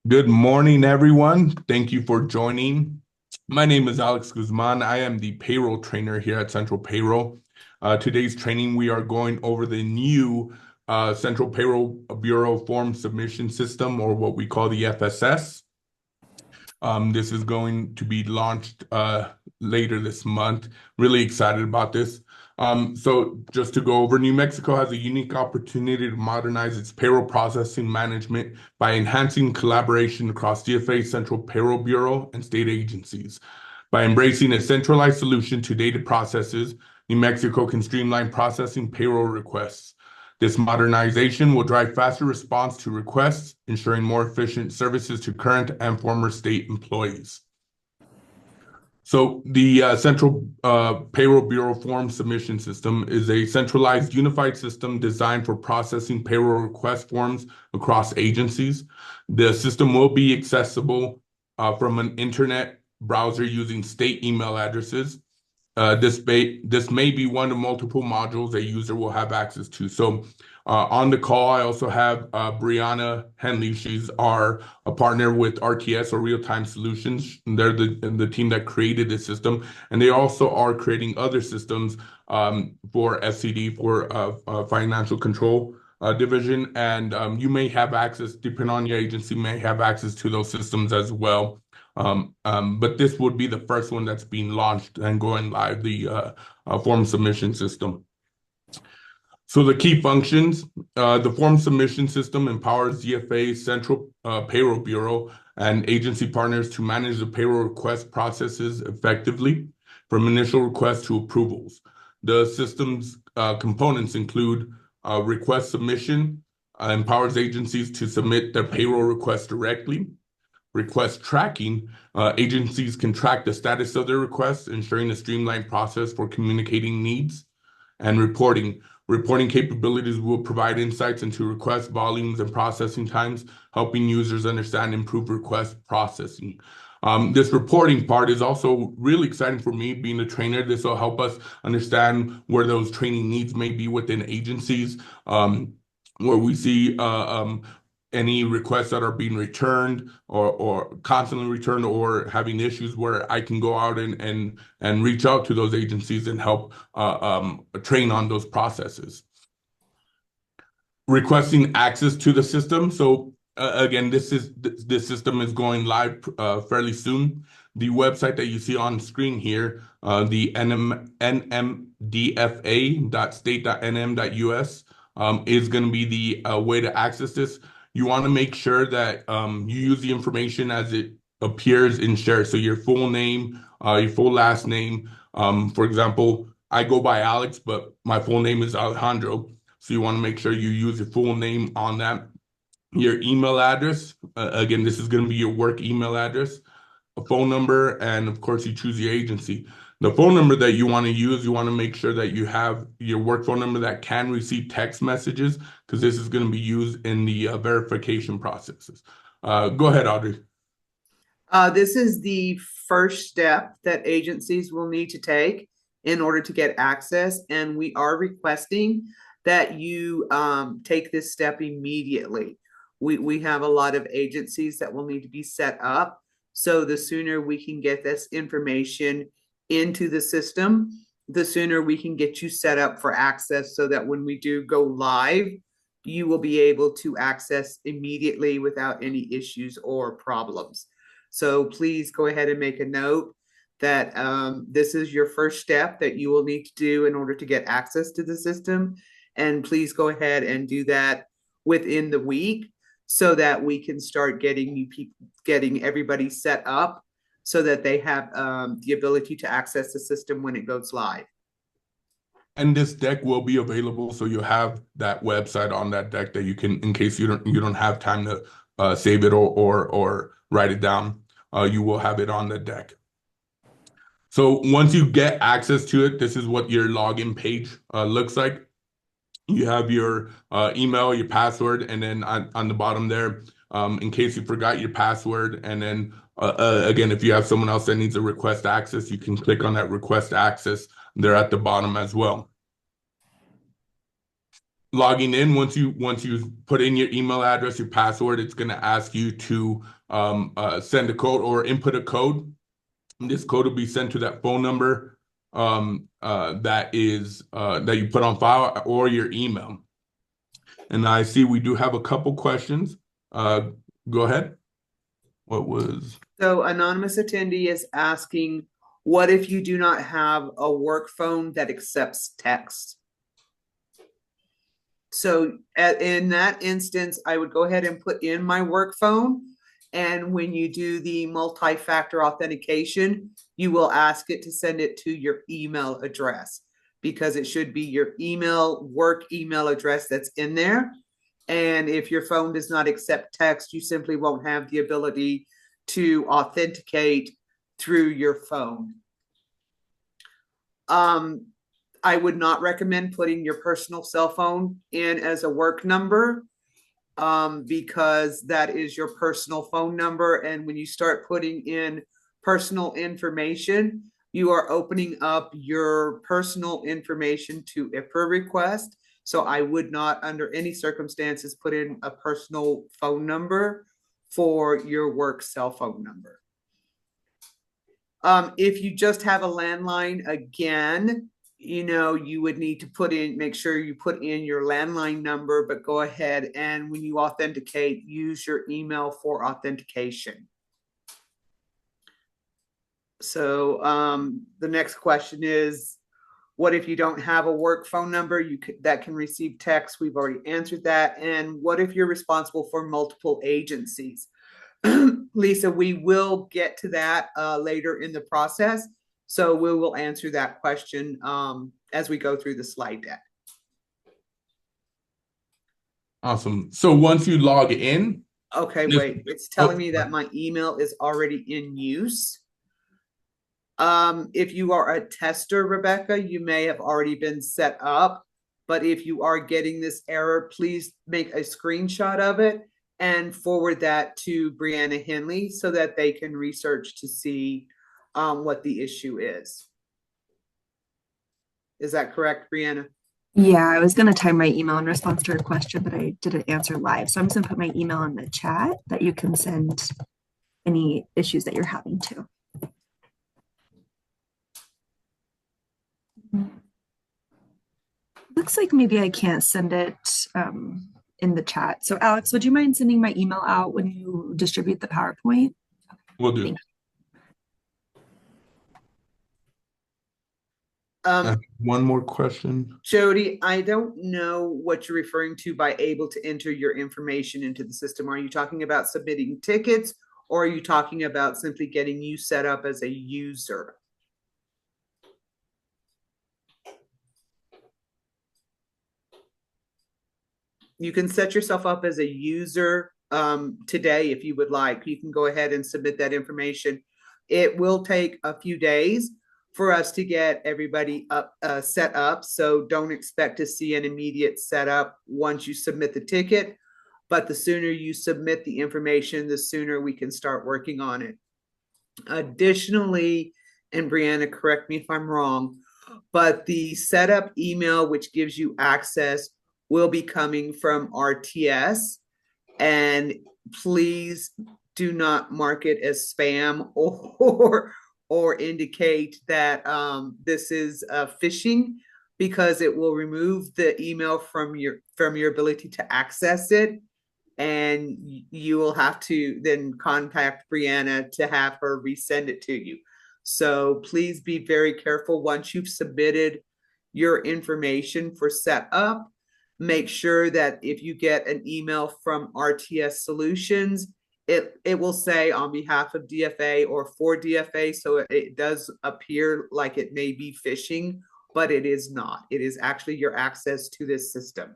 Good morning, everyone. Thank you for joining. My name is Alex Guzman. I am the payroll trainer here at Central Payroll. Today's training, we are going over the new Central Payroll Bureau form submission system, or what we call the FSS. This is going to be launched later this month. Really excited about this. So just to go over, New Mexico has a unique opportunity to modernize its payroll processing management by enhancing collaboration across DFA, Central Payroll Bureau, and state agencies. By embracing a centralized solution to data processes, New Mexico can streamline processing payroll requests. This modernization will drive faster response to requests, ensuring more efficient services to current and former state employees. So the Central Payroll Bureau Form Submission System is a centralized unified system designed for processing payroll request forms across agencies. The system will be accessible from an internet browser using state email addresses. This may be one of multiple modules a user will have access to. So on the call, I also have Brianna Henley. She's a partner with RTS, or Real Time Solutions. They're the team that created this system, and they also are creating other systems for FCD, for Financial Control Division. And you may have access, depending on your agency, may have access to those systems as well. But this would be the first one that's being launched and going live, the form submission system. So the key functions, the form submission system empowers DFA, Central Payroll Bureau, and agency partners to manage the payroll request processes effectively, from initial requests to approvals. The system's components include request submission, empowers agencies to submit their payroll requests directly. Request tracking, agencies can track the status of their requests, ensuring a streamlined process for communicating needs. And reporting capabilities will provide insights into request volumes and processing times, helping users understand improved request processing. This reporting part is also really exciting for me, being a trainer. This will help us understand where those training needs may be within agencies, where we see any requests that are being returned, or constantly returned, or having issues, where I can go out and reach out to those agencies and help train on those processes. Requesting access to the system. So again, this system is going live fairly soon. The website that you see on screen here, the nmdfa.state.nm.us, is going to be the way to access this. You want to make sure that you use the information as it appears in share. So your full name, your full last name. For example, I go by Alex, but my full name is Alejandro. So you want to make sure you use your full name on that. Your email address. Again, this is going to be your work email address, a phone number, and of course, you choose your agency. The phone number that you want to use, you want to make sure that you have your work phone number that can receive text messages, because this is going to be used in the verification processes. Go ahead, Audrey. This is the first step that agencies will need to take in order to get access, and we are requesting that you take this step immediately. We have a lot of agencies that will need to be set up, so the sooner we can get this information into the system, the sooner we can get you set up for access, so that when we do go live, you will be able to access immediately without any issues or problems. So please go ahead and make a note that this is your first step that you will need to do in order to get access to the system. And please go ahead and do that within the week, so that we can start getting you people, getting everybody set up, so that they have the ability to access the system when it goes live. And this deck will be available, so you have that website on that deck that you can, in case you don't have time to save it or write it down, you will have it on the deck. So once you get access to it, this is what your login page looks like. You have your email, your password, and then on the bottom there, in case you forgot your password. And then again, if you have someone else that needs a request access, you can click on that request access there at the bottom as well. logging in, once you put in your email address, your password, it's going to ask you to send a code or input a code. And this code will be sent to that phone number that you put on file or your email. And I see we do have a couple questions. Uh, Go ahead. What was? So anonymous attendee is asking, what if you do not have a work phone that accepts text? So in that instance, I would go ahead and put in my work phone. And when you do the multi-factor authentication, you will ask it to send it to your email address because it should be your work email address that's in there. And if your phone does not accept text, you simply won't have the ability to authenticate through your phone. I would not recommend putting your personal cell phone in as a work number because that is your personal phone number. And when you start putting in personal information, you are opening up your personal information to IPRA request. So I would not, under any circumstances, put in a personal phone number for your work cell phone number. If you just have a landline, again, you would need to make sure you put in your landline number, but go ahead and when you authenticate, use your email for authentication. So the next question is, what if you don't have a work phone number that can receive text? We've already answered that. And what if you're responsible for multiple agencies? Lisa, we will get to that later in the process. So we will answer that question as we go through the slide deck. Awesome. So once you log in, Okay, wait, it's telling me that my email is already in use. If you are a tester, Rebecca, you may have already been set up, but if you are getting this error, please make a screenshot of it and forward that to Brianna Henley so that they can research to see what the issue is. Is that correct, Brianna? Yeah, I was going to type my email in response to your question, but I didn't answer live. So I'm just going to put my email in the chat that you can send any issues that you're having to. Looks like maybe I can't send it in the chat. So Alex, would you mind sending my email out when you distribute the PowerPoint? Will do. One more question. Jody, I don't know what you're referring to by able to enter your information into the system. Are you talking about submitting tickets or are you talking about simply getting you set up as a user? You can set yourself up as a user today if you would like. You can go ahead and submit that information. It will take a few days for us to get everybody set up. So don't expect to see an immediate setup once you submit the ticket. But the sooner you submit the information, the sooner we can start working on it. Additionally, and Brianna, correct me if I'm wrong, but the setup email, which gives you access, will be coming from RTS. And please do not mark it as spam or indicate that this is phishing, because it will remove the email from your ability to access it. And you will have to then contact Brianna to have her resend it to you. So please be very careful once you've submitted your information for setup. Make sure that if you get an email from RTS Solutions, it will say on behalf of DFA or for DFA. So it does appear like it may be phishing, but it is not. It is actually your access to this system.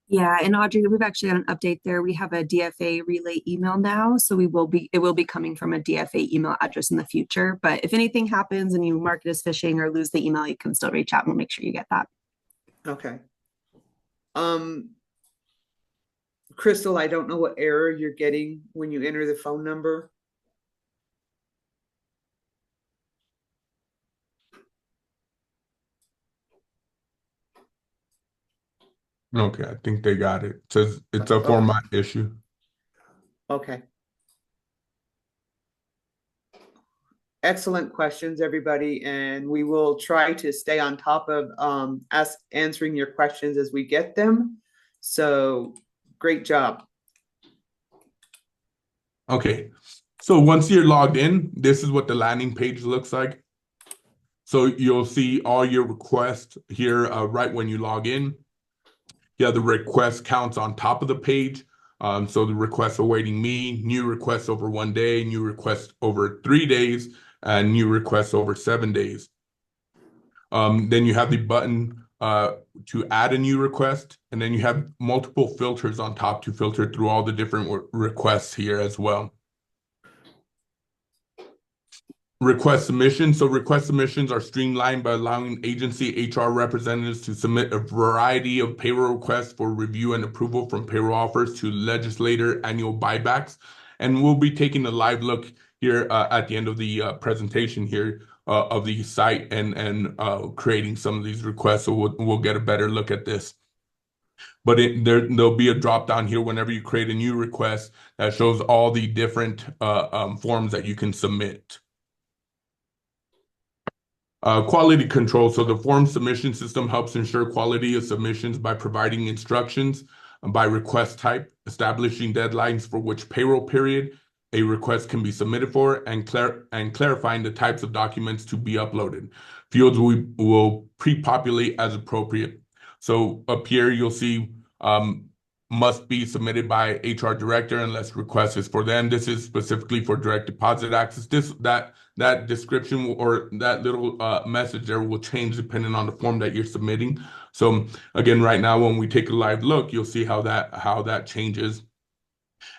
Yeah, and Audrey, we've actually got an update there. We have a DFA relay email now, so it will be coming from a DFA email address in the future. But if anything happens and you mark it as phishing or lose the email, you can still reach out and we'll make sure you get that. Okay. Crystal, I don't know what error you're getting when you enter the phone number. Okay, I think they got it. It says it's a Okay, format issue. okay. Excellent questions, everybody, and we will try to stay on top of answering your questions as we get them. So great job. Okay, so once you're logged in, this is what the landing page looks like. So you'll see all your requests here right when you log in. You have the request counts on top of the page. So the requests awaiting me, new requests over 1 day, new requests over 3 days, and new requests over 7 days. Then you have the button to add a new request, and then you have multiple filters on top to filter through all the different requests here as well. Request submissions. So request submissions are streamlined by allowing agency HR representatives to submit a variety of payroll requests for review and approval from payroll offers to legislator annual buybacks. And we'll be taking a live look here at the end of the presentation here of the site and creating some of these requests. So we'll get a better look at this. But there'll be a drop down here whenever you create a new request that shows all the different forms that you can submit. Quality control. So the form submission system helps ensure quality of submissions by providing instructions by request type, establishing deadlines for which payroll period a request can be submitted for, and clarifying the types of documents to be uploaded. Fields we will pre-populate as appropriate. So up here you'll see must be submitted by HR director unless request is for them. This is specifically for direct deposit access. That description or that little message there will change depending on the form that you're submitting. So again, right now, when we take a live look, you'll see how that changes.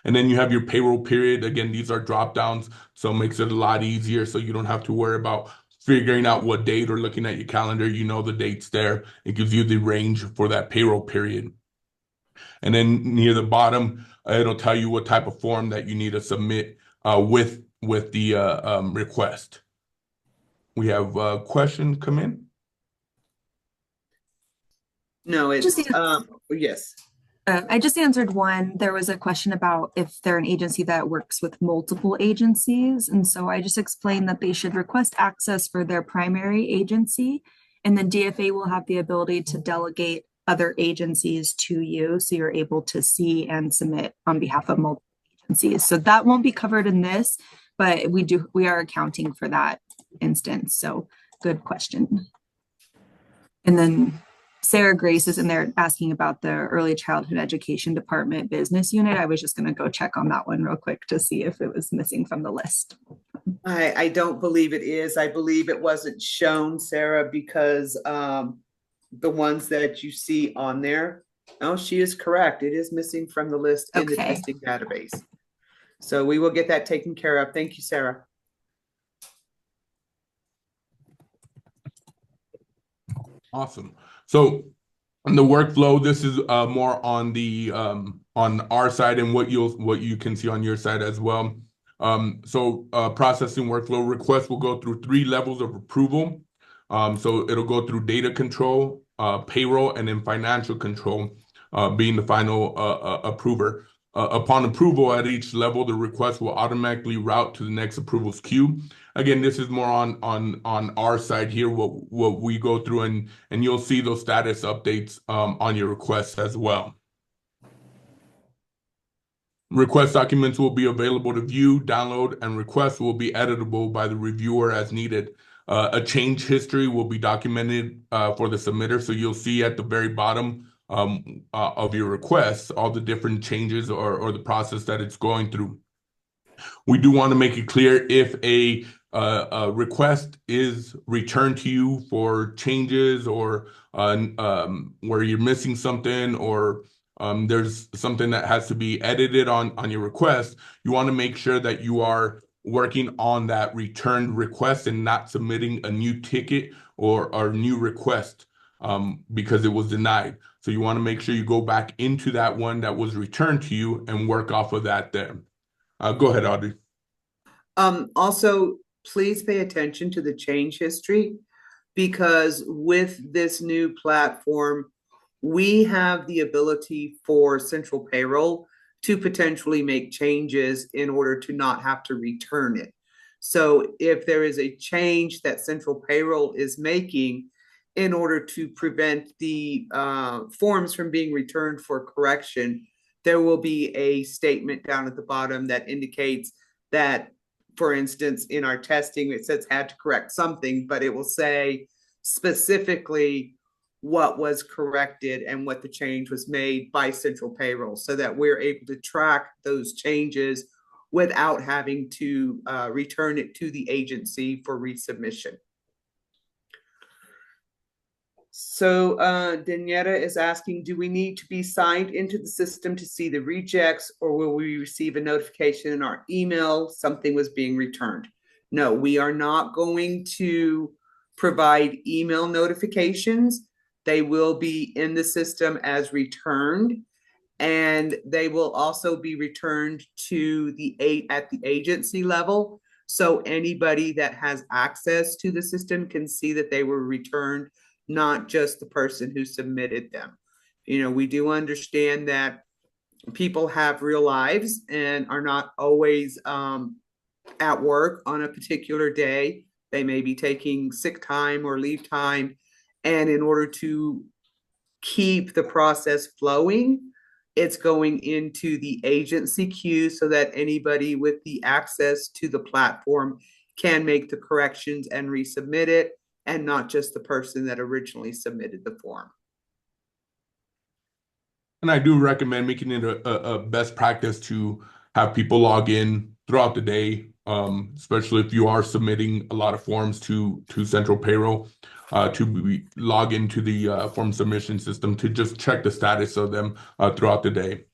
And then you have your payroll period. Again, these are drop downs, so it makes it a lot easier. So you don't have to worry about figuring out what date or looking at your calendar. You know the date's there. It gives you the range for that payroll period. And then near the bottom, it'll tell you what type of form that you need to submit with the request. We have a question come in. No, it's yes. I just answered one. There was a question about if they're an agency that works with multiple agencies. And so I just explained that they should request access for their primary agency. And then DFA will have the ability to delegate other agencies to you. So you're able to see and submit on behalf of multiple agencies. So that won't be covered in this, but we are accounting for that instance. So good question. And then Sarah Grace is in there asking about the early childhood education department business unit. I was just going to go check on that one real quick to see if it was missing from the list. I don't believe it is. I believe it wasn't shown, Sarah, because the ones that you see on there, oh, she is correct. It is missing from the list in the testing database. So we will get that taken care of. Thank you, Sarah. Awesome. So on the workflow, this is more on the on our side and what you can see on your side as well. So processing workflow requests will go through 3 levels of approval. So it'll go through data control, payroll, and then financial control, being the final approver. Upon approval at each level, the request will automatically route to the next approvals queue. Again, this is more on our side here, what we go through, and you'll see those status updates on your requests as well. Request documents will be available to view, download, and requests will be editable by the reviewer as needed. A change history will be documented for the submitter, so you'll see at the very bottom of your requests all the different changes or the process that it's going through. We do want to make it clear if a request is returned to you for changes or where you're missing something or there's something that has to be edited on your request, you want to make sure that you are working on that returned request and not submitting a new ticket or a new request because it was denied. So you want to make sure you go back into that one that was returned to you and work off of that there. Go ahead, Audrey. Also, please pay attention to the change history because with this new platform, we have the ability for central payroll to potentially make changes in order to not have to return it. So if there is a change that central payroll is making in order to prevent the forms from being returned for correction, there will be a statement down at the bottom that indicates that, for instance, in our testing, it says had to correct something, but it will say specifically what was corrected and what the change was made by central payroll so that we're able to track those changes without having to return it to the agency for resubmission. So Danietta is asking, do we need to be signed into the system to see the rejects, or will we receive a notification in our email something was being returned? No, we are not going to provide email notifications. They will be in the system as returned, and they will also be returned to at the agency level. So anybody that has access to the system can see that they were returned, not just the person who submitted them. You know, we do understand that people have real lives and are not always at work on a particular day. They may be taking sick time or leave time. And in order to keep the process flowing, it's going into the agency queue so that anybody with the access to the platform can make the corrections and resubmit it, and not just the person that originally submitted the form. And I do recommend making it a best practice to have people log in throughout the day, especially if you are submitting a lot of forms to Central Payroll, to log into the form submission system to just check the status of them throughout the day.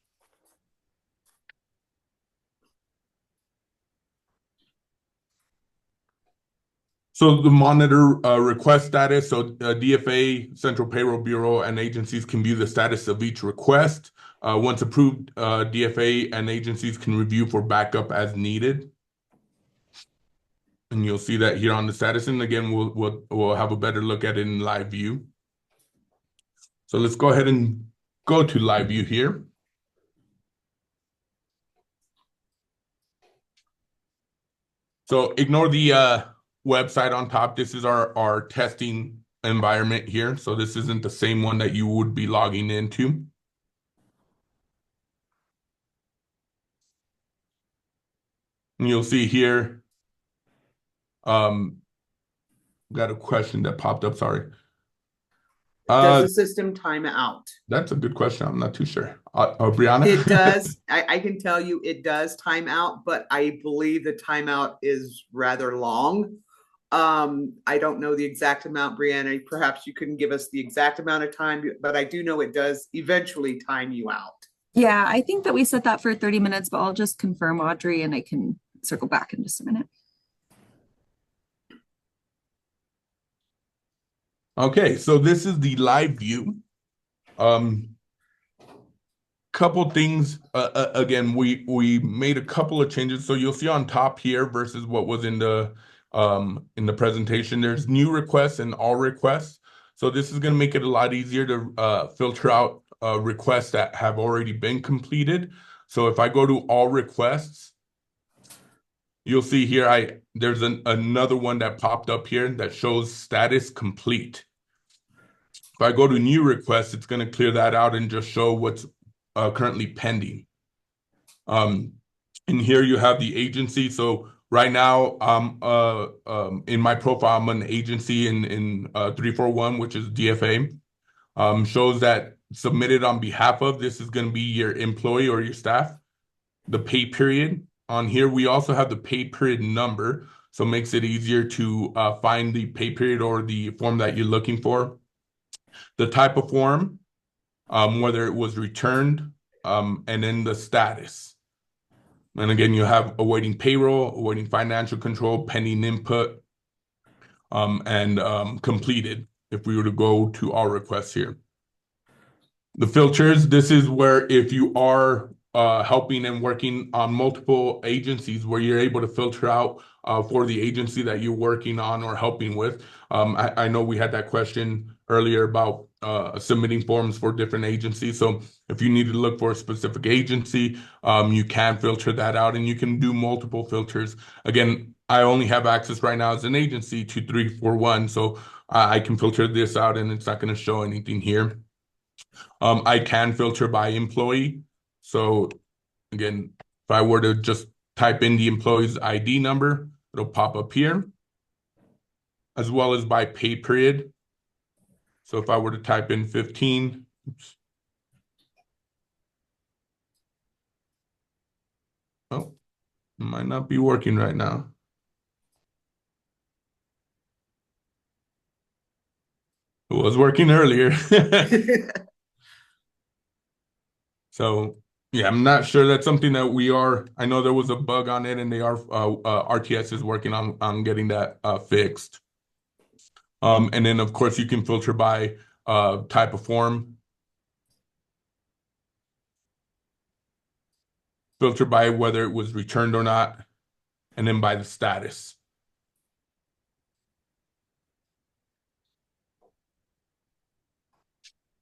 So the monitor request status, so DFA, Central Payroll Bureau, and agencies can view the status of each request. Once approved, DFA and agencies can review for backup as needed. And you'll see that here on the status. And again, we'll have a better look at it in live view. So let's go ahead and go to live view here. So ignore the website on top. This is our testing environment here. So this isn't the same one that you would be logging into. And you'll see here, got a question that popped up, sorry. Does the system time out? That's a good question. I'm not too sure. Brianna? It does. I can tell you it does time out, but I believe the timeout is rather long. I don't know the exact amount, Brianna. Perhaps you couldn't give us the exact amount of time, but I do know it does eventually time you out. Yeah, I think that we set that for 30 minutes, but I'll just confirm, Audrey, and I can circle back in just a minute. Okay, so this is the live view. Couple things. Again, we made a couple of changes. So you'll see on top here versus what was in the presentation. There's new requests and all requests. So this is going to make it a lot easier to filter out requests that have already been completed. So if I go to all requests, you'll see here there's another one that popped up here that shows status complete. If I go to new requests, it's going to clear that out and just show what's currently pending. And here you have the agency. So right now, in my profile, I'm an agency in 341, which is DFA. Shows that submitted on behalf of, this is going to be your employee or your staff. The pay period. On here, we also have the pay period number. So it makes it easier to find the pay period or the form that you're looking for. The type of form, whether it was returned, and then the status. And again, you have awaiting payroll, awaiting financial control, pending input, and completed if we were to go to all requests here. The filters, this is where if you are helping and working on multiple agencies, where you're able to filter out for the agency that you're working on or helping with. I know we had that question earlier about submitting forms for different agencies. So if you need to look for a specific agency, you can filter that out and you can do multiple filters. Again, I only have access right now as an agency to 341, so I can filter this out and it's not going to show anything here. I can filter by employee. So again, if I were to just type in the employee's ID number, it'll pop up here, as well as by pay period. So if I were to type in 15, oops. Oh, it might not be working right now. It was working earlier. So yeah, I'm not sure that's something that I know there was a bug on it and they are, RTS is working on getting that fixed. And then of course you can filter by type of form, filter by whether it was returned or not, and then by the status.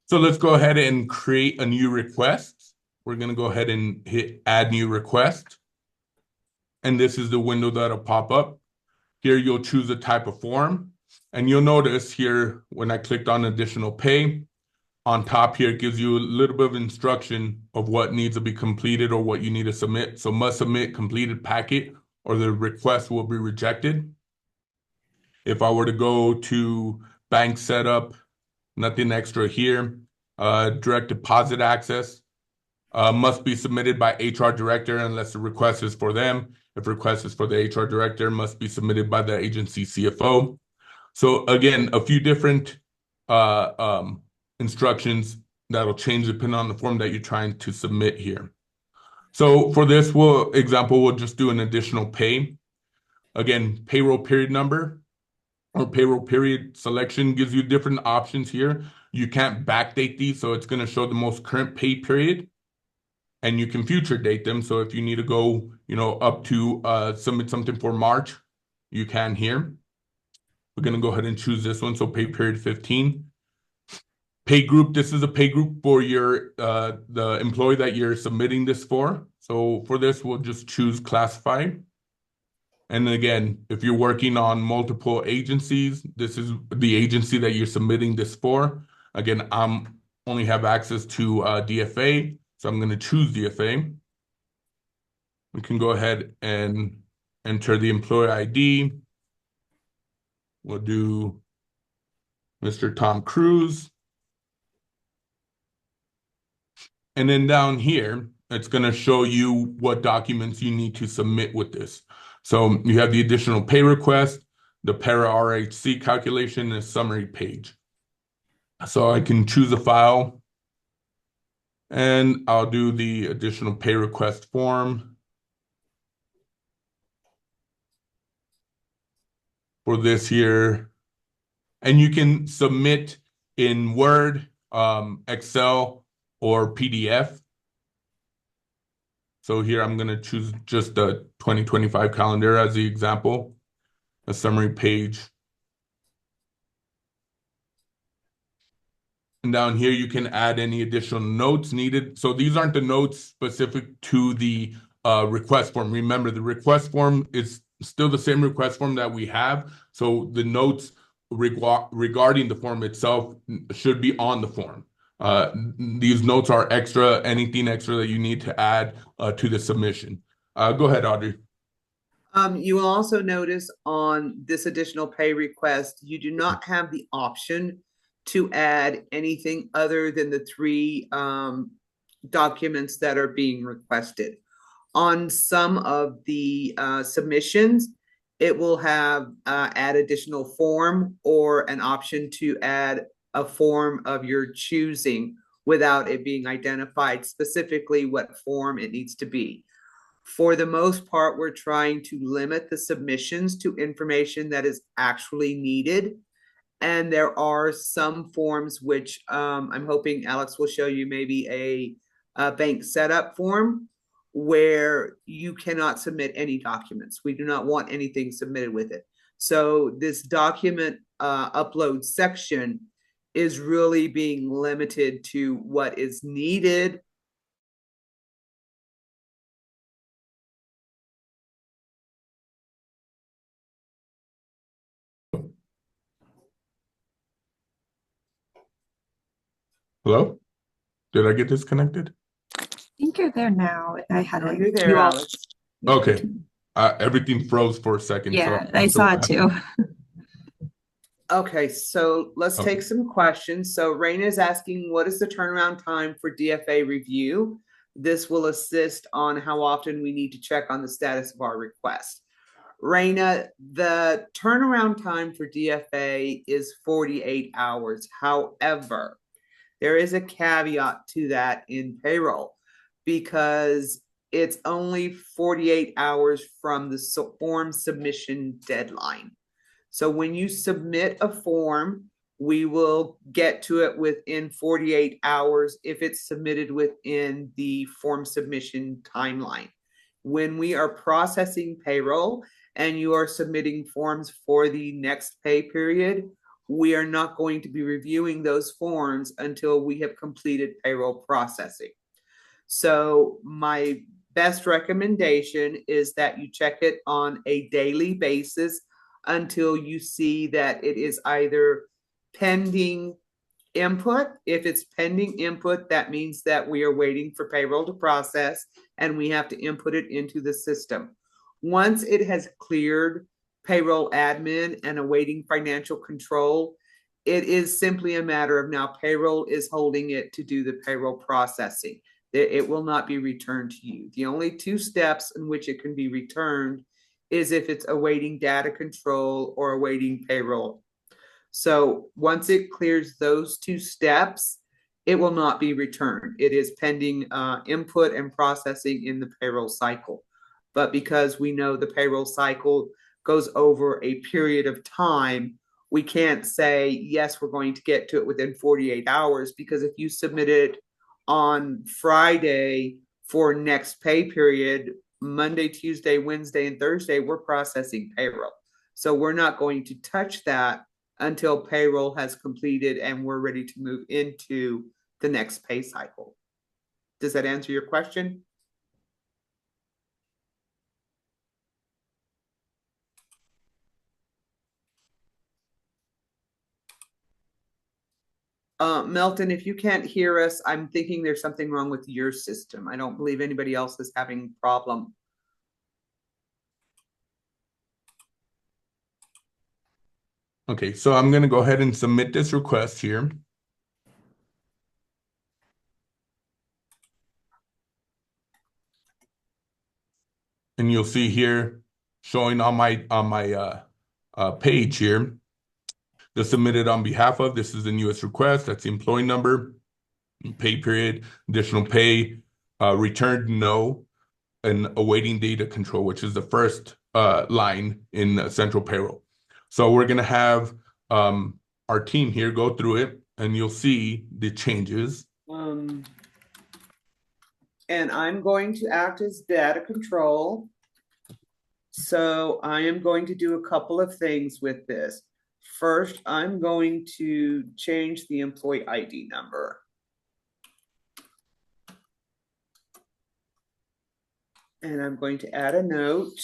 So let's go ahead and create a new request. We're going to go ahead and hit add new request. And this is the window that'll pop up. Here you'll choose a type of form. And you'll notice here when I clicked on additional pay, on top here it gives you a little bit of instruction of what needs to be completed or what you need to submit. So must submit completed packet or the request will be rejected. If I were to go to bank setup, nothing extra here. Direct deposit access must be submitted by HR director unless the request is for them. If request is for the HR director, must be submitted by the agency CFO. So again, a few different instructions that'll change depending on the form that you're trying to submit here. So for this example, we'll just do an additional pay. Again, payroll period number or payroll period selection gives you different options here. You can't backdate these, so it's going to show the most current pay period, and you can future date them. So if you need to go, up to submit something for March, you can here. We're going to go ahead and choose this one. So pay period 15. Pay group, this is a pay group for the employee that you're submitting this for. So for this, we'll just choose classified. And again, if you're working on multiple agencies, this is the agency that you're submitting this for. Again, I'm only have access to DFA, so I'm going to choose DFA. We can go ahead and enter the employee ID. We'll do Mr. Tom Cruise. And then down here, it's going to show you what documents you need to submit with this. So you have the additional pay request, the para RHC calculation, and a summary page. So I can choose a file and I'll do the additional pay request form. For this here. And you can submit in Word, Excel, or PDF. So here I'm going to choose just the 2025 calendar as the example, a summary page. And down here, you can add any additional notes needed. So these aren't the notes specific to the request form. Remember, the request form is still the same request form that we have. So the notes regarding the form itself should be on the form. These notes are extra, anything extra that you need to add to the submission. Go ahead, Audrey. You will also notice on this additional pay request, you do not have the option to add anything other than the three documents that are being requested. On some of the submissions, it will have add additional form or an option to add a form of your choosing without it being identified specifically what form it needs to be. For the most part, we're trying to limit the submissions to information that is actually needed. And there are some forms which I'm hoping Alex will show you, maybe a bank setup form where you cannot submit any documents. We do not want anything submitted with it. So this document upload section is really being limited to what is needed. Hello? Did I get disconnected? I think you're there now. I had Are it. you there, You all, Alex? Okay. Everything froze for a second, so yeah, I'm I not sure saw what it happened. too. Okay, so let's Okay. take some questions. So Raina is asking, what is the turnaround time for DFA review? This will assist on how often we need to check on the status of our request. Raina, the turnaround time for DFA is 48 hours. However, there is a caveat to that in payroll because it's only 48 hours from the form submission deadline. So when you submit a form, we will get to it within 48 hours if it's submitted within the form submission timeline. When we are processing payroll and you are submitting forms for the next pay period, we are not going to be reviewing those forms until we have completed payroll processing. So my best recommendation is that you check it on a daily basis until you see that it is either pending input. If it's pending input, that means that we are waiting for payroll to process and we have to input it into the system. Once it has cleared payroll admin and awaiting financial control, it is simply a matter of now payroll is holding it to do the payroll processing. It will not be returned to you. The only two steps in which it can be returned is if it's awaiting data control or awaiting payroll. So once it clears those two steps, it will not be returned. It is pending input and processing in the payroll cycle. But because we know the payroll cycle goes over a period of time, we can't say, yes, we're going to get to it within 48 hours, because if you submit it on Friday for next pay period, Monday, Tuesday, Wednesday, and Thursday, we're processing payroll. So we're not going to touch that until payroll has completed and we're ready to move into the next pay cycle. Does that answer your question? Melton, if you can't hear us, I'm thinking there's something wrong with your system. I don't believe anybody else is having a problem. Okay, so I'm going to go ahead and submit this request here. And you'll see here showing on my page here, the submitted on behalf of, this is the newest request, that's the employee number, pay period, additional pay, returned no, and awaiting data control, which is the first line in central payroll. So we're going to have our team here go through it, and you'll see the changes. And I'm going to act as data control. So I am going to do a couple of things with this. First, I'm going to change the employee ID number. And I'm going to add a note.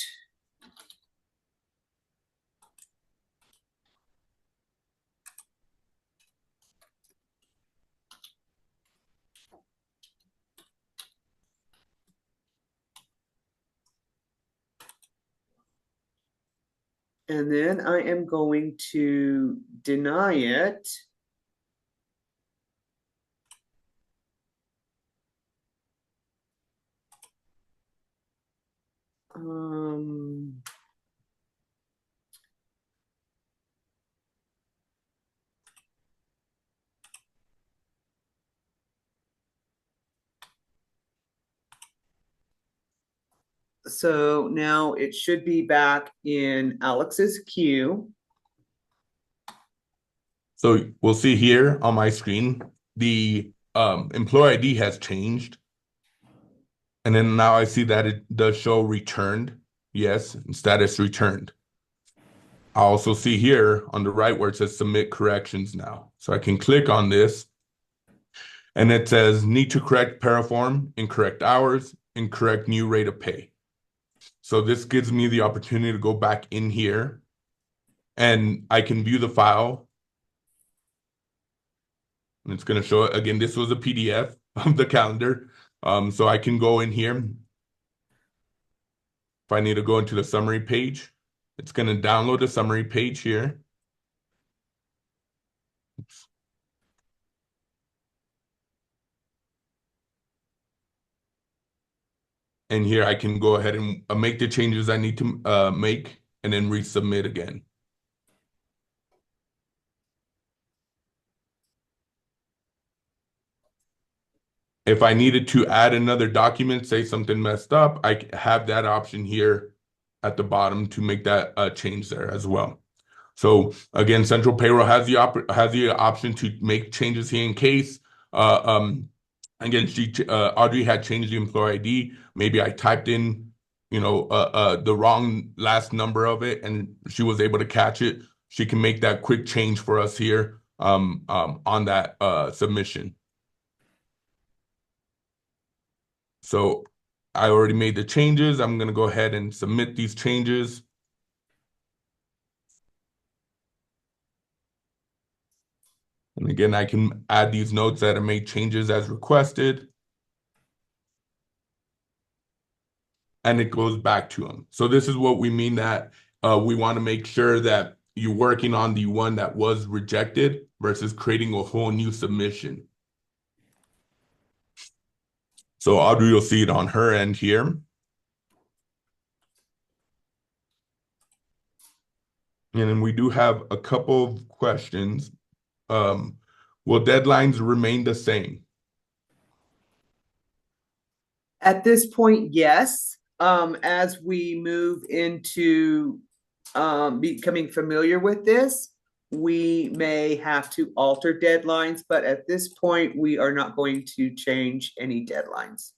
And then I am going to deny it. So now it should be back in Alex's queue. So we'll see here on my screen, the employee ID has changed. And then now I see that it does show returned. Yes, and status returned. I also see here on the right where it says submit corrections now. So I can click on this and it says need to correct paraform, incorrect hours, incorrect new rate of pay. So this gives me the opportunity to go back in here and I can view the file. And it's going to show it again. This was a PDF of the calendar. So I can go in here. If I need to go into the summary page, it's going to download the summary page here. Oops. And here I can go ahead and make the changes I need to make and then resubmit again. If I needed to add another document, say something messed up, I have that option here at the bottom to make that change there as well. So again, Central Payroll has the option to make changes here in case. Again, Audrey had changed the employee ID. Maybe I typed in, the wrong last number of it, and she was able to catch it. She can make that quick change for us here on that submission. So I already made the changes. I'm going to go ahead and submit these changes. And again, I can add these notes that I made changes as requested. And it goes back to them. So this is what we mean that we want to make sure that you're working on the one that was rejected versus creating a whole new submission. So Audrey, you'll see it on her end here. And then we do have a couple of questions. Will deadlines remain the same? At this point, yes. As we move into becoming familiar with this, we may have to alter deadlines, but at this point, we are not going to change any deadlines.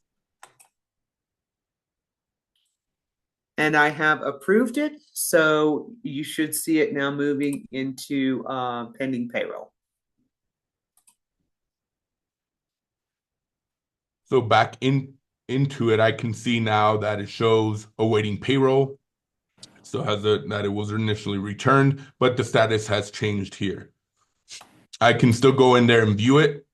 And I have approved it, so you should see it now moving into pending payroll. So back into it, I can see now that it shows awaiting payroll. It still has that it was initially returned, but the status has changed here. I can still go in there and view it.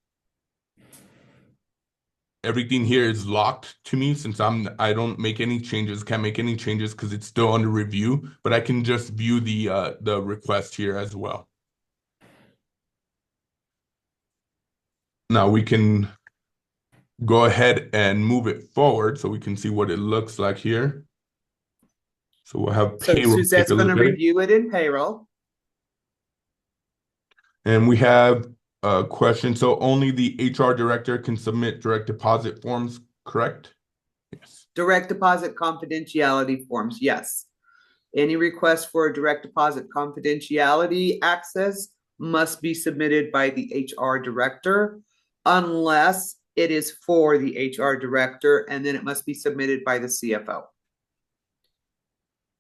Everything here is locked to me since I don't make any changes, can't make any changes because it's still under review, but I can just view the request here as well. Now we can go ahead and move it forward so we can see what it looks like here. So we'll have So payroll Suzette's take a going to look at it. review it in payroll. And we have a question. So only the HR director can submit direct deposit forms, correct? Yes. Direct deposit confidentiality forms, yes. Any request for a direct deposit confidentiality access must be submitted by the HR director unless it is for the HR director, and then it must be submitted by the CFO.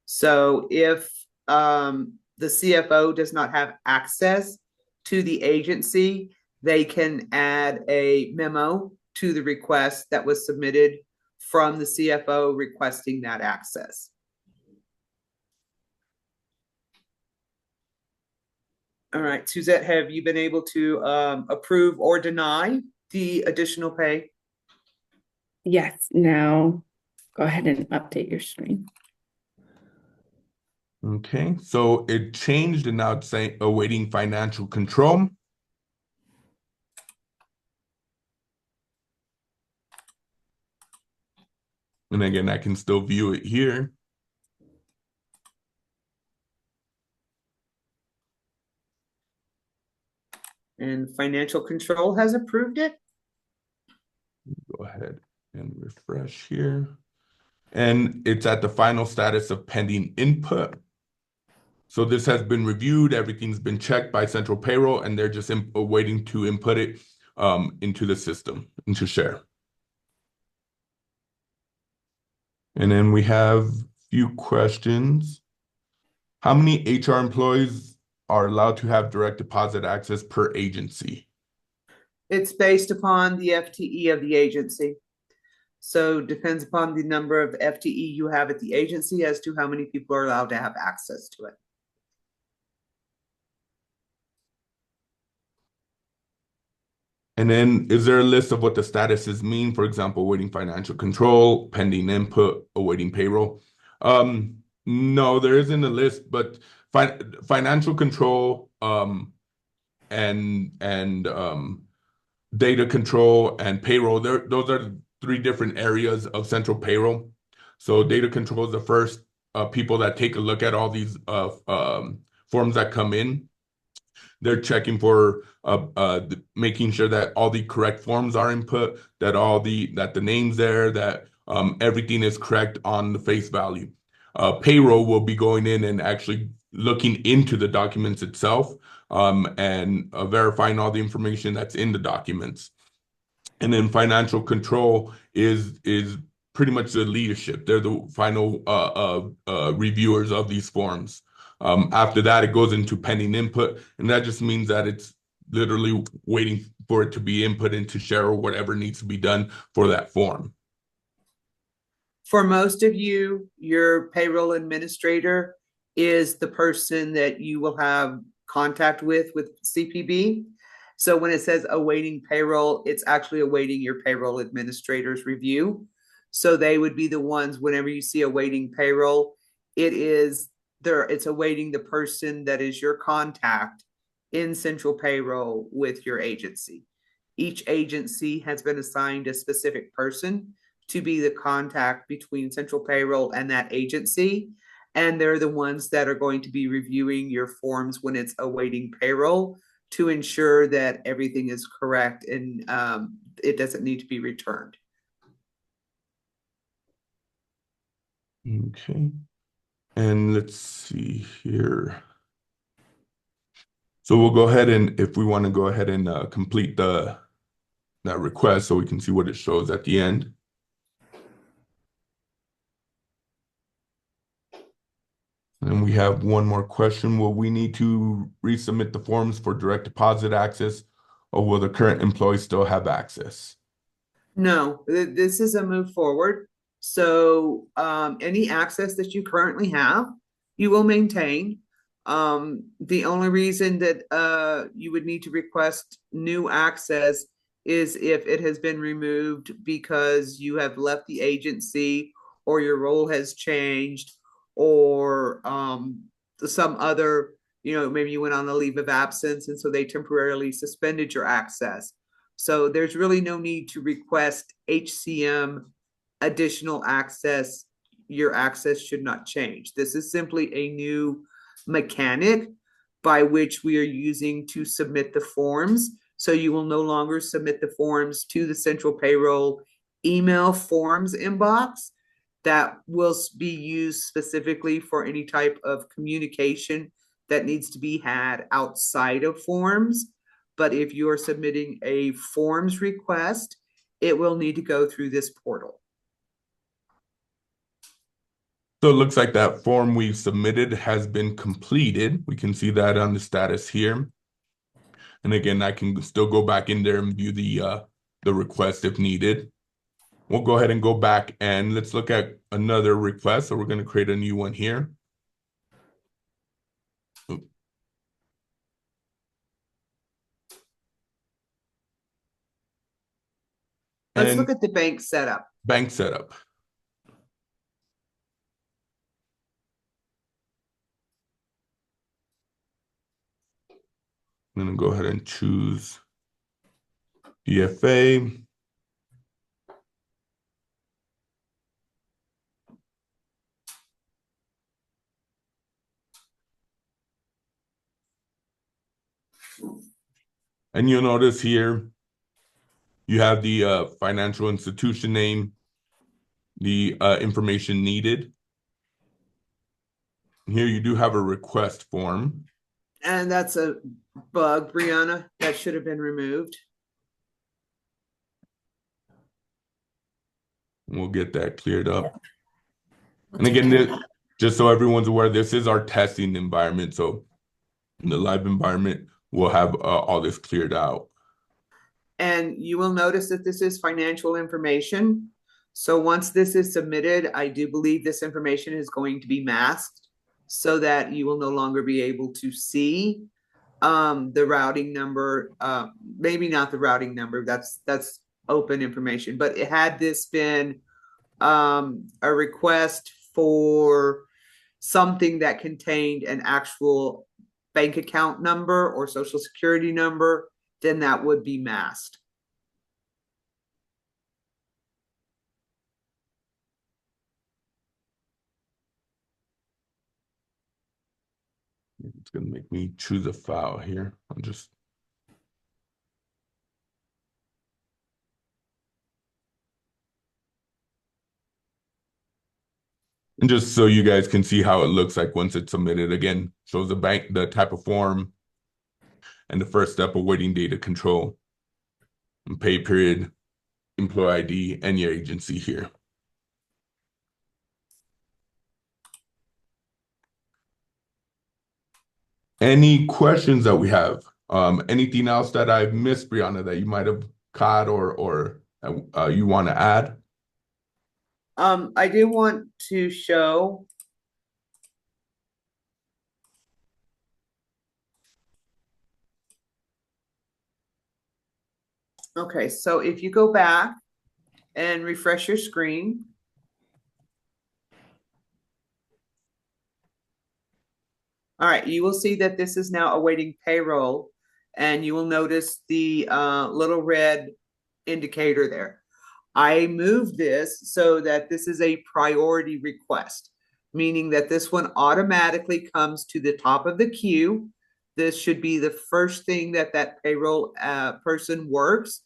So if the CFO does not have access to the agency, they can add a memo to the request that was submitted from the CFO requesting that access. All right, Suzette, have you been able to approve or deny the additional pay? Yes, now go ahead and update your screen. Okay, so it changed and now it's saying awaiting financial control. And again, I can still view it here. And financial control has approved it. Go ahead and refresh here. And it's at the final status of pending input. So this has been reviewed, everything's been checked by Central Payroll, and they're just waiting to input it into the system, into Share. And then we have a few questions. How many HR employees are allowed to have direct deposit access per agency? It's based upon the FTE of the agency. So depends upon the number of FTE you have at the agency as to how many people are allowed to have access to it. And then is there a list of what the statuses mean? For example, awaiting financial control, pending input, awaiting payroll. No, there isn't a list, but financial control, and data control and payroll, those are three different areas of central payroll. So data control is the first people that take a look at all these forms that come in. They're checking for making sure that all the correct forms are input, that the name's there, that everything is correct on the face value. Payroll will be going in and actually looking into the documents itself, and verifying all the information that's in the documents. And then financial control is pretty much the leadership. They're the final reviewers of these forms. After that, it goes into pending input, and that just means that it's literally waiting for it to be input into share or whatever needs to be done for that form. For most of you, your payroll administrator is the person that you will have contact with CPB. So when it says awaiting payroll, it's actually awaiting your payroll administrator's review. So they would be the ones, whenever you see awaiting payroll, it's awaiting the person that is your contact in central payroll with your agency. Each agency has been assigned a specific person to be the contact between central payroll and that agency. And they're the ones that are going to be reviewing your forms when it's awaiting payroll to ensure that everything is correct and it doesn't need to be returned. Okay. And let's see here. So we'll go ahead and if we want to go ahead and complete that request so we can see what it shows at the end. And we have one more question. Will we need to resubmit the forms for direct deposit access, or will the current employees still have access? No, this is a move forward. So any access that you currently have, you will maintain. The only reason that you would need to request new access is if it has been removed because you have left the agency or your role has changed or some other, maybe you went on a leave of absence and so they temporarily suspended your access. So there's really no need to request HCM additional access. Your access should not change. This is simply a new mechanic by which we are using to submit the forms. So you will no longer submit the forms to the central payroll email forms inbox. That will be used specifically for any type of communication that needs to be had outside of forms. But if you are submitting a forms request, it will need to go through this portal. So it looks like that form we submitted has been completed. We can see that on the status here. And again, I can still go back in there and view the request if needed. We'll go ahead and go back and let's look at another request. So we're going to create a new one here. Let's And look at the bank setup. bank setup. I'm going to go ahead and choose DFA. And you'll notice here, you have the financial institution name, the information needed. Here you do have a request form. And that's a bug, Brianna. That should have been removed. We'll get that cleared up. We'll And take again, care of that. just so everyone's aware, this is our testing environment. So in the live environment, we'll have all this cleared out. And you will notice that this is financial information. So once this is submitted, I do believe this information is going to be masked so that you will no longer be able to see the routing number, maybe not the routing number, that's open information, but had this been a request for something that contained an actual bank account number or social security number, then that would be masked. It's going to make me choose a file here. I'll just. And just so you guys can see how it looks like once it's submitted, again, shows the bank, the type of form, and the first step, awaiting data control, and pay period, employee ID, and your agency here. Any questions that we have? Anything else that I've missed, Brianna, that you might have caught or you want to add? I do want to show okay, so if you go back and refresh your screen, all right, you will see that this is now awaiting payroll, and you will notice the little red indicator there. I moved this so that this is a priority request, meaning that this one automatically comes to the top of the queue. This should be the first thing that payroll person works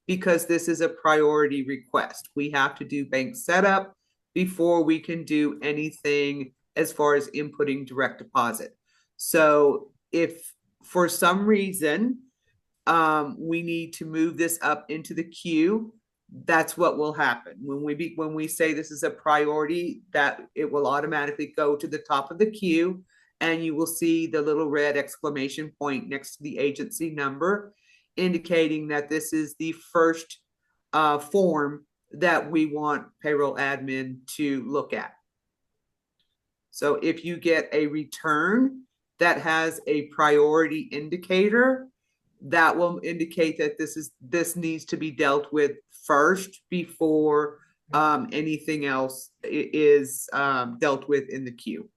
because this is a priority request. We have to do bank setup before we can do anything as far as inputting direct deposit. So if for some reason we need to move this up into the queue, that's what will happen. When we say this is a priority, that it will automatically go to the top of the queue, and you will see the little red exclamation point next to the agency number, indicating that this is the first form that we want payroll admin to look at. So if you get a return that has a priority indicator, that will indicate that this needs to be dealt with first before anything else is dealt with in the queue.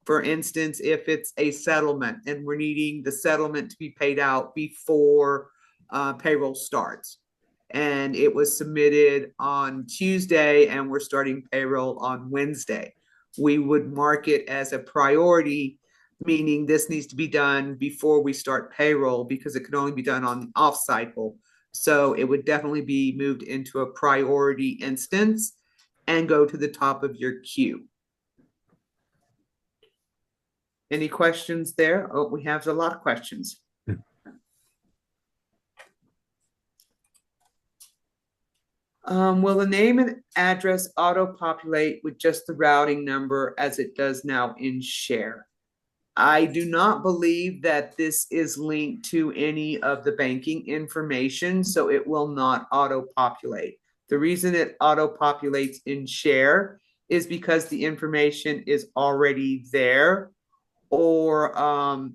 For instance, if it's a settlement and we're needing the settlement to be paid out before payroll starts, and it was submitted on Tuesday and we're starting payroll on Wednesday, we would mark it as a priority, meaning this needs to be done before we start payroll because it can only be done on the off cycle. So it would definitely be moved into a priority instance and go to the top of your queue. Any questions there? Oh, we have a lot of questions. Will the name and address auto-populate with just the routing number as it does now in Share? I do not believe that this is linked to any of the banking information, so it will not auto-populate. The reason it auto-populates in Share is because the information is already there, or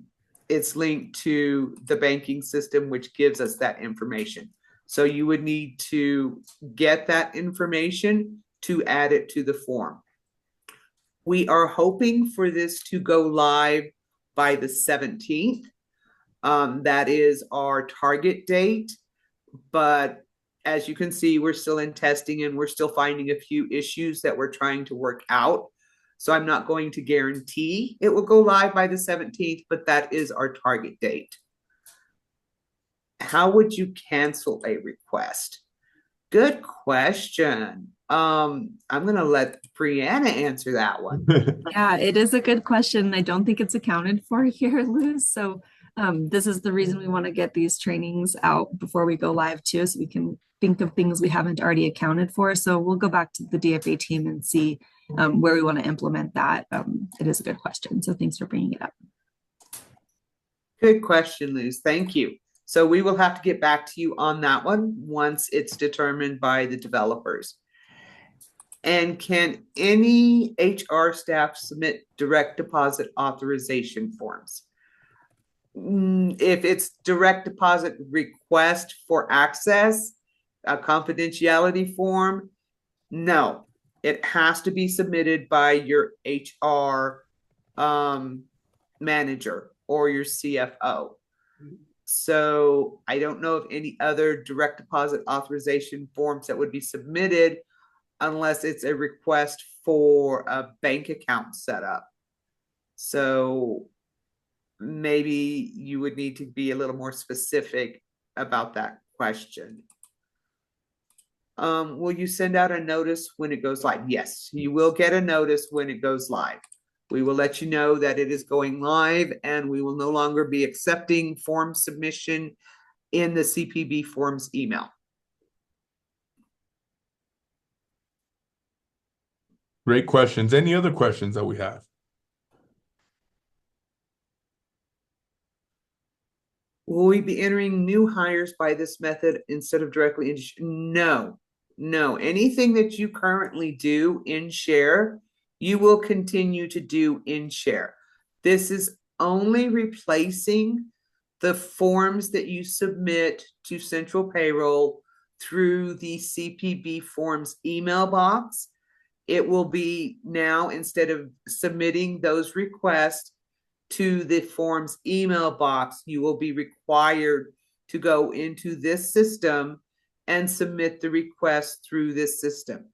it's linked to the banking system, which gives us that information. So you would need to get that information to add it to the form. We are hoping for this to go live by the 17th. That is our target date. But as you can see, we're still in testing and we're still finding a few issues that we're trying to work out. So I'm not going to guarantee it will go live by the 17th, but that is our target date. How would you cancel a request? Good question. I'm gonna let Brianna answer that one. Yeah, it is a good question. I don't think it's accounted for here, Liz. So this is the reason we want to get these trainings out before we go live too, so we can think of things we haven't already accounted for. So we'll go back to the DFA team and see where we want to implement that. It is a good question. So thanks for bringing it up. Good question, Luz. Thank you. So we will have to get back to you on that one once it's determined by the developers. And can any HR staff submit direct deposit authorization forms? If it's direct deposit request for access, a confidentiality form, no, it has to be submitted by your HR manager or your CFO. So I don't know of any other direct deposit authorization forms that would be submitted unless it's a request for a bank account setup. So maybe you would need to be a little more specific about that question. Will you send out a notice when it goes live? Yes, you will get a notice when it goes live. We will let you know that it is going live, and we will no longer be accepting form submission in the CPB forms email. Great questions. Any other questions that we have? Will we be entering new hires by this method instead of directly in? No. Anything that you currently do in share, you will continue to do in share. This is only replacing the forms that you submit to Central Payroll through the CPB forms email box. It will be now, instead of submitting those requests to the forms email box, you will be required to go into this system and submit the request through this system.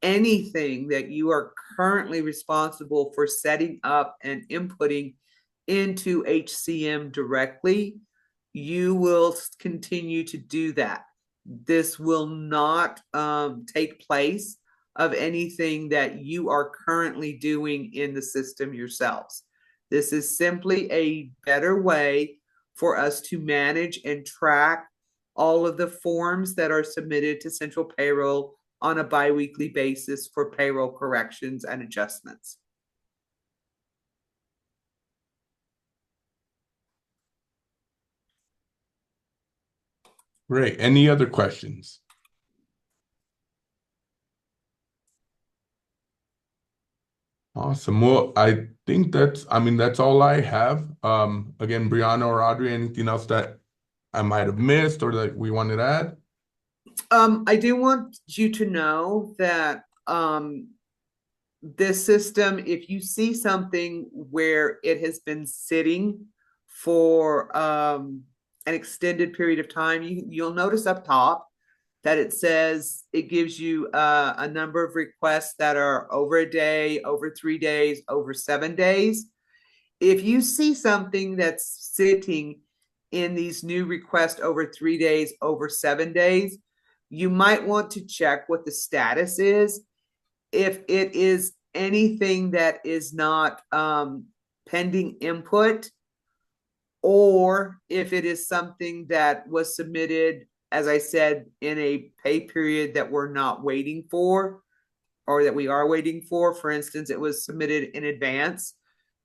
Anything that you are currently responsible for setting up and inputting into HCM directly, you will continue to do that. This will not take place of anything that you are currently doing in the system yourselves. This is simply a better way for us to manage and track all of the forms that are submitted to Central Payroll on a biweekly basis for payroll corrections and adjustments. Great. Any other questions? Awesome. Well, I think that's all I have. Again, Brianna or Audrey, anything else that I might have missed or that we wanted to add? I do want you to know that this system, if you see something where it has been sitting for an extended period of time, you'll notice up top that it says it gives you a number of requests that are over a day, over 3 days, over 7 days. If you see something that's sitting in these new requests over 3 days, over 7 days, you might want to check what the status is. If it is anything that is not pending input, or if it is something that was submitted, as I said, in a pay period that we're not waiting for, or that we are waiting for instance, it was submitted in advance.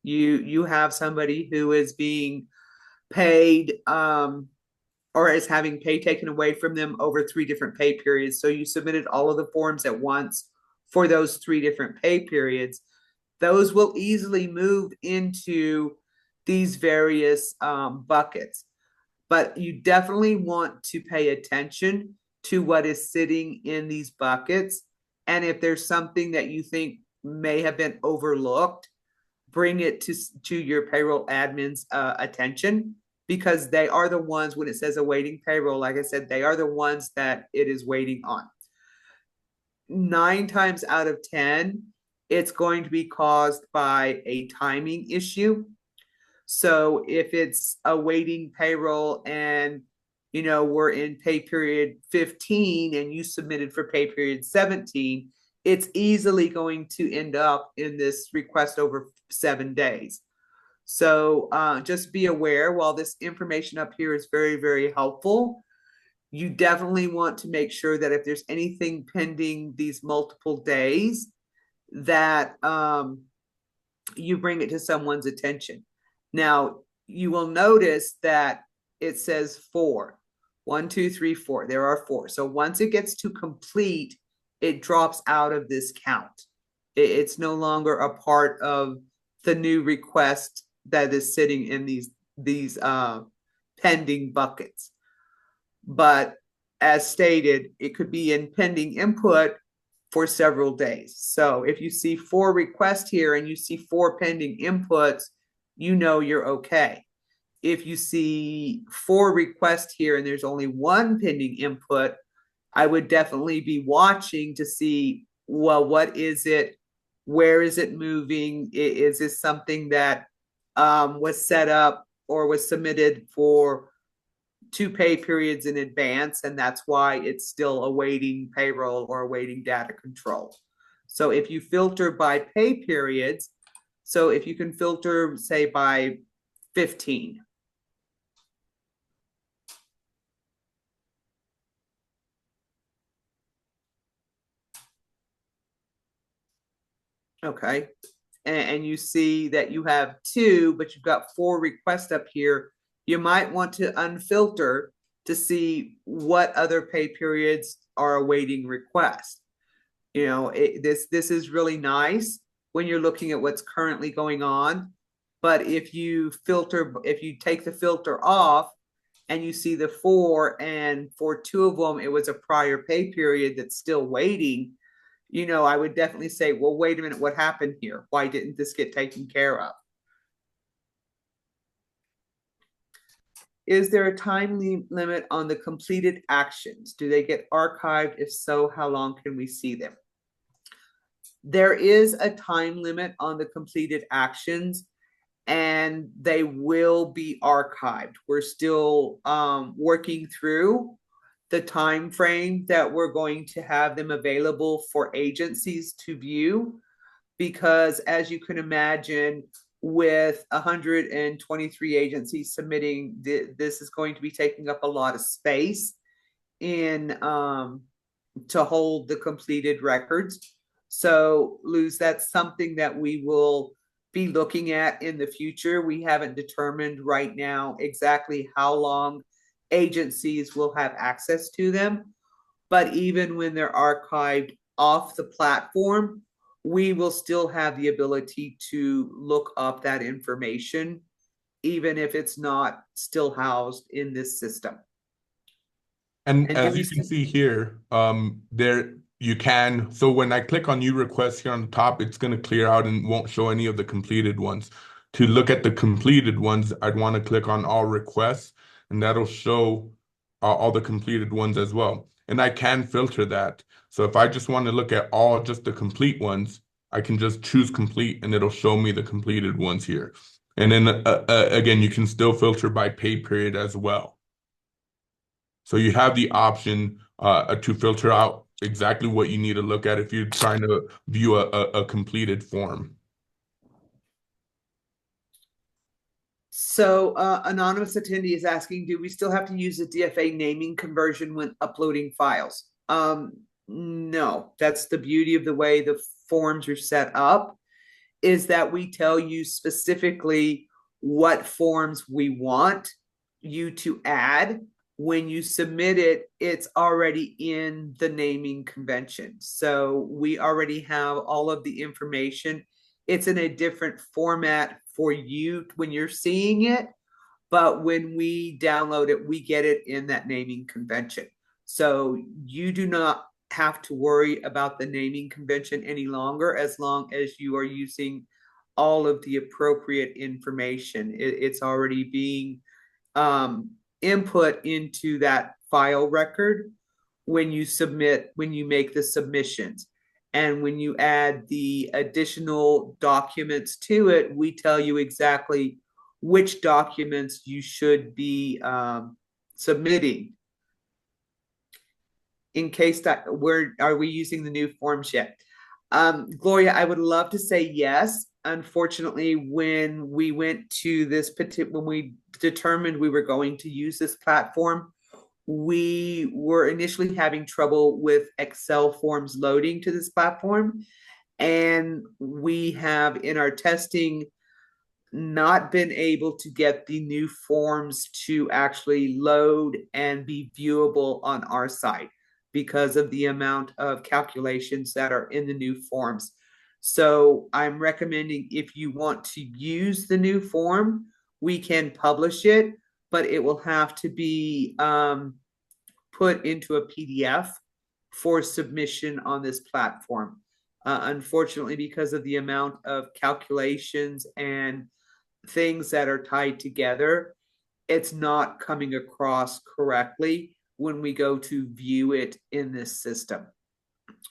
You have somebody who is being paid or is having pay taken away from them over 3 different pay periods. So you submitted all of the forms at once for those 3 different pay periods. Those will easily move into these various buckets. But you definitely want to pay attention to what is sitting in these buckets. And if there's something that you think may have been overlooked, bring it to your payroll admin's attention, because they are the ones, when it says awaiting payroll, like I said, they are the ones that it is waiting on. 9 times out of 10, it's going to be caused by a timing issue. So if it's awaiting payroll and, we're in pay period 15 and you submitted for pay period 17, it's easily going to end up in this request over 7 days. So just be aware, while this information up here is very, very helpful, you definitely want to make sure that if there's anything pending these multiple days, that you bring it to someone's attention. Now, you will notice that it says 4. 1, 2, 3, 4. There are 4. So once it gets to complete, it drops out of this count. It's no longer a part of the new request that is sitting in these pending buckets. But as stated, it could be in pending input for several days. So if you see 4 requests here and you see 4 pending inputs, you know you're okay. If you see 4 requests here and there's only 1 pending input, I would definitely be watching to see, well, what is it? Where is it moving? Is this something that was set up or was submitted for 2 pay periods in advance, and that's why it's still awaiting payroll or awaiting data control? So if you filter by pay periods, so if you can filter, say, by 15. Okay. And you see that you have 2, but you've got 4 requests up here. You might want to unfilter to see what other pay periods are awaiting request. You know, this is really nice when you're looking at what's currently going on. But if you take the filter off and you see the 4, and for 2 of them, it was a prior pay period that's still waiting, you know, I would definitely say, well, wait a minute, what happened here? Why didn't this get taken care of? Is there a time limit on the completed actions? Do they get archived? If so, how long can we see them? There is a time limit on the completed actions, and they will be archived. We're still working through the time frame that we're going to have them available for agencies to view, because as you can imagine, with 123 agencies submitting, this is going to be taking up a lot of space in to hold the completed records. So Luz, that's something that we will be looking at in the future. We haven't determined right now exactly how long agencies will have access to them, but even when they're archived off the platform, we will still have the ability to look up that information, even if it's not still housed in this system. And And as you can see here, there you can, so when I click on new requests here on the top, it's going to clear out and won't show any of the completed ones. To look at the completed ones, I'd want to click on all requests, and that'll show all the completed ones as well. And I can filter that. So if I just want to look at all just the complete ones, I can just choose complete and it'll show me the completed ones here. And then again, you can still filter by pay period as well. So you have the option to filter out exactly what you need to look at if you're trying to view a completed form. So anonymous attendee is asking, do we still have to use the DFA naming conversion when uploading files? No, that's the beauty of the way the forms are set up, is that we tell you specifically what forms we want you to add. When you submit it, it's already in the naming convention. So we already have all of the information. It's in a different format for you when you're seeing it, but when we download it, we get it in that naming convention. So you do not have to worry about the naming convention any longer, as long as you are using all of the appropriate information. It's already being input into that file record when you make the submissions. And when you add the additional documents to it, we tell you exactly which documents you should be submitting. In case that are we using the new forms yet? Gloria, I would love to say yes. Unfortunately, when we went to when we determined we were going to use this platform, we were initially having trouble with Excel forms loading to this platform. And we have in our testing not been able to get the new forms to actually load and be viewable on our site because of the amount of calculations that are in the new forms. So I'm recommending if you want to use the new form, we can publish it, but it will have to be put into a PDF for submission on this platform. Unfortunately, because of the amount of calculations and things that are tied together, it's not coming across correctly when we go to view it in this system.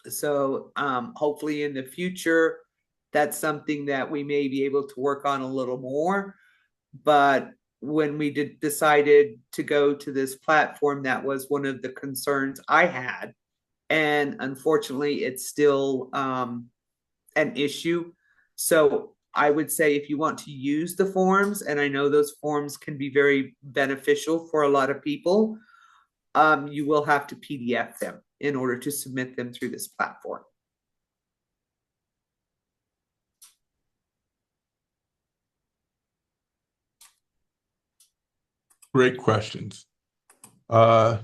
So hopefully in the future, that's something that we may be able to work on a little more. But when we decided to go to this platform, that was one of the concerns I had. And unfortunately, it's still an issue. So I would say if you want to use the forms, and I know those forms can be very beneficial for a lot of people, you will have to PDF them in order to submit them through this platform. Great questions. What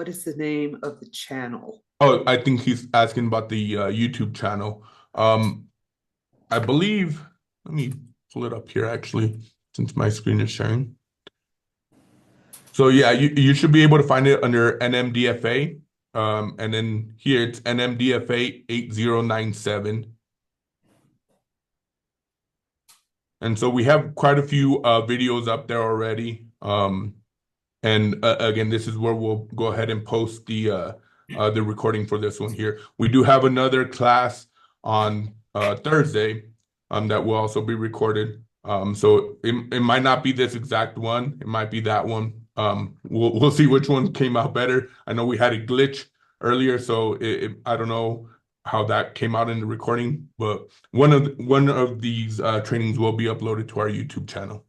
is the name of the channel? Oh, I think he's asking about the YouTube channel. I believe, let me pull it up here actually, since my screen is sharing. So yeah, you should be able to find it under NMDFA. And then here it's NMDFA 8097. And so we have quite a few videos up there already. And again, this is where we'll go ahead and post the recording for this one here. We do have another class on Thursday that will also be recorded. So it might not be this exact one. It might be that one. We'll see which one came out better. I know we had a glitch earlier, so I don't know how that came out in the recording, but one of these trainings will be uploaded to our YouTube channel.